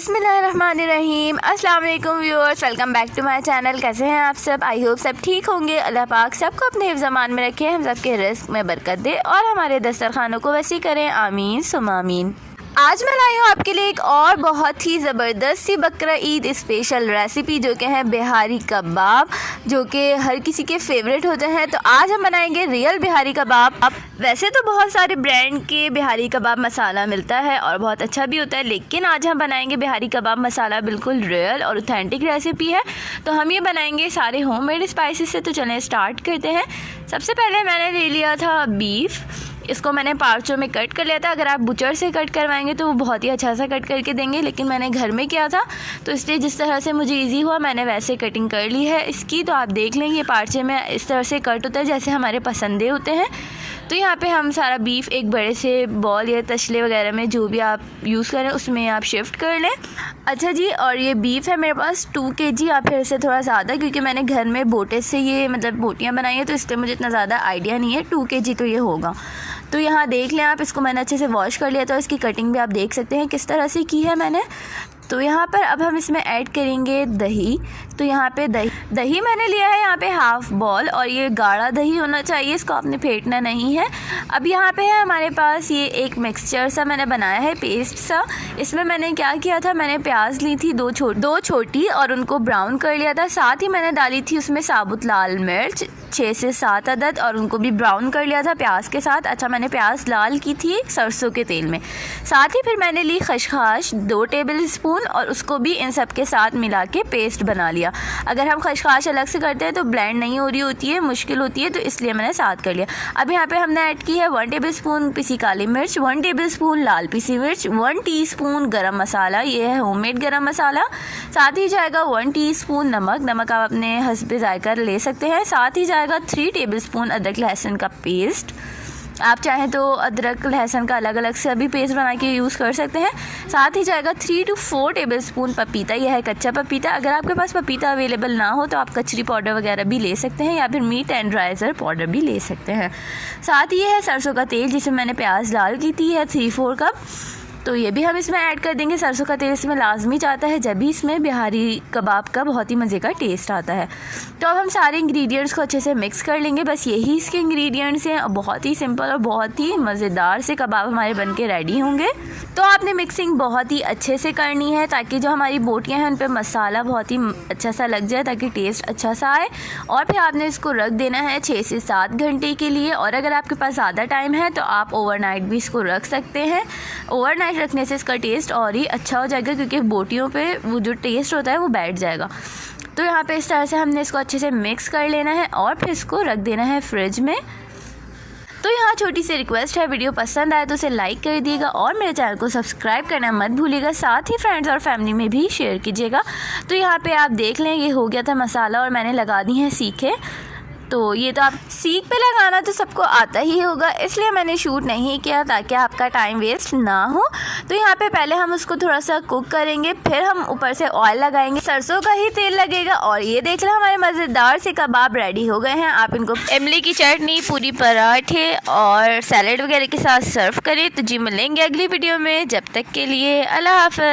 बिस्मिल्लाहिर्रहमानिर्रहीम। अस्सलाम वालेकुम viewers, welcome back to my channel. कैसे हैं आप सब? आई होप सब ठीक होंगे। अल्लाह पाक सबको अपने हिफ्ज़ अमान में रखे, हम सबके रिज़्क़ में बरकत दे और हमारे दस्तरखानों को वसी करें। आमीन सुम आमीन। आज मैं लाई हूँ आपके लिए एक और बहुत ही ज़बरदस्त सी बकरा ईद स्पेशल रेसिपी, जो कि है बिहारी कबाब, जो कि हर किसी के फेवरेट होते हैं। तो आज हम बनाएंगे रियल बिहारी कबाब। अब वैसे तो बहुत सारे ब्रांड के बिहारी कबाब मसाला मिलता है और बहुत अच्छा भी होता है, लेकिन आज हम बनाएंगे बिहारी कबाब मसाला, बिल्कुल रियल और ऑथेंटिक रेसिपी है। तो हम ये बनाएंगे सारे होममेड स्पाइसेस से। तो चलें स्टार्ट करते हैं। सबसे पहले मैंने ले लिया था बीफ। इसको मैंने पार्चों में कट कर लिया था। अगर आप बुचर से कट करवाएंगे तो वो बहुत ही अच्छा सा कट करके देंगे, लेकिन मैंने घर में किया था तो इसलिए जिस तरह से मुझे इजी हुआ मैंने वैसे कटिंग कर ली है इसकी। तो आप देख लें ये पार्चे में इस तरह से कट होता है जैसे हमारे पसंदे होते हैं। तो यहाँ पे हम सारा बीफ एक बड़े से बॉल या तसले वगैरह में, जो भी आप यूज़ करें उसमें आप शिफ्ट कर लें। अच्छा जी, और ये बीफ है मेरे पास 2 kg या फिर इससे थोड़ा ज़्यादा, क्योंकि मैंने घर में बोटे से ये मतलब बोटियाँ बनाई हैं तो इसलिए मुझे इतना ज़्यादा आइडिया नहीं है। 2 kg तो ये होगा। तो यहाँ देख लें आप, इसको मैंने अच्छे से वॉश कर लिया था। इसकी कटिंग भी आप देख सकते हैं किस तरह से की है मैंने। तो यहाँ पर अब हम इसमें ऐड करेंगे दही। तो यहाँ पे दही मैंने लिया है यहाँ पे हाफ़ बॉल, और ये गाढ़ा दही होना चाहिए, इसको आपने फेंटना नहीं है। अब यहाँ पे है हमारे पास ये एक मिक्सचर सा मैंने बनाया है, पेस्ट सा। इसमें मैंने क्या किया था, मैंने प्याज ली थी दो छोटी और उनको ब्राउन कर लिया था। साथ ही मैंने डाली थी उसमें साबुत लाल मिर्च 6 से 7 अदद, और उनको भी ब्राउन कर लिया था प्याज के साथ। अच्छा, मैंने प्याज लाल की थी सरसों के तेल में। साथ ही फिर मैंने ली खसखस 2 टेबल स्पून, और उसको भी इन सब के साथ मिला के पेस्ट बना लिया। अगर हम खसखस अलग से करते हैं तो ब्लेंड नहीं हो रही होती है, मुश्किल होती है, तो इसलिए मैंने साथ कर लिया। अब यहाँ पे हमने ऐड की है 1 टेबल स्पून पिसी काली मिर्च, 1 टेबल स्पून लाल पिसी मिर्च, 1 टीस्पून गरम मसाला, ये है होममेड गरम मसाला। साथ ही जाएगा 1 टीस्पून नमक आप अपने हस्बे जायका ले सकते हैं। साथ ही जाएगा 3 टेबल स्पून अदरक लहसुन का पेस्ट। आप चाहें तो अदरक लहसुन का अलग अलग से अभी पेस्ट बना के यूज़ कर सकते हैं। साथ ही जाएगा 3 to 4 टेबल स्पून पपीता, यह है कच्चा पपीता। अगर आपके पास पपीता अवेलेबल ना हो तो आप कचरी पाउडर वगैरह भी ले सकते हैं, या फिर मीट टेंडराइज़र पाउडर भी ले सकते हैं। साथ ही है सरसों का तेल, जिसमें मैंने प्याज लाल की थी है 3-4 कप, तो ये भी हम इसमें ऐड कर देंगे। सरसों का तेल इसमें लाजमी चाहता है, जब भी इसमें बिहारी कबाब का बहुत ही मज़े का टेस्ट आता है। तो अब हम सारे इंग्रेडिएंट्स को अच्छे से मिक्स कर लेंगे। बस यही इसके इंग्रेडिएंट्स हैं, बहुत ही सिंपल और बहुत ही मज़ेदार से कबाब हमारे बन के रेडी होंगे। तो आपने मिक्सिंग बहुत ही अच्छे से करनी है, ताकि जो हमारी बोटियाँ हैं उन पर मसाला बहुत ही अच्छा सा लग जाए, ताकि टेस्ट अच्छा सा आए। और फिर आपने इसको रख देना है 6 से 7 घंटे के लिए, और अगर आपके पास ज़्यादा टाइम है तो आप ओवरनाइट भी इसको रख सकते हैं। ओवरनाइट रखने से इसका टेस्ट और ही अच्छा हो जाएगा, क्योंकि बोटियों पे वो जो टेस्ट होता है वो बैठ जाएगा। तो यहाँ पे इस तरह से हमने इसको अच्छे से मिक्स कर लेना है और फिर इसको रख देना है फ्रिज में। तो यहाँ छोटी सी रिक्वेस्ट है, वीडियो पसंद आए तो उसे लाइक कर दिएगा और मेरे चैनल को सब्सक्राइब करना मत भूलिएगा। साथ ही फ्रेंड्स और फैमिली में भी शेयर कीजिएगा। तो यहाँ पे आप देख लें ये हो गया था मसाला, और मैंने लगा दी हैं सीखें। तो ये तो आप सीख पे लगाना तो सबको आता ही होगा, इसलिए मैंने शूट नहीं किया ताकि आपका टाइम वेस्ट ना हो। तो यहाँ पे पहले हम उसको थोड़ा सा कुक करेंगे, फिर हम ऊपर से ऑयल लगाएंगे, सरसों का ही तेल लगेगा। और ये देख लो हमारे मज़ेदार से कबाब रेडी हो गए हैं। आप इनको इमली की चटनी, पूरी पराठे और सैलेड वगैरह के साथ सर्व करें। तो जी मिलेंगे अगली वीडियो में, जब तक के लिए अल्लाह हाफ़िज़।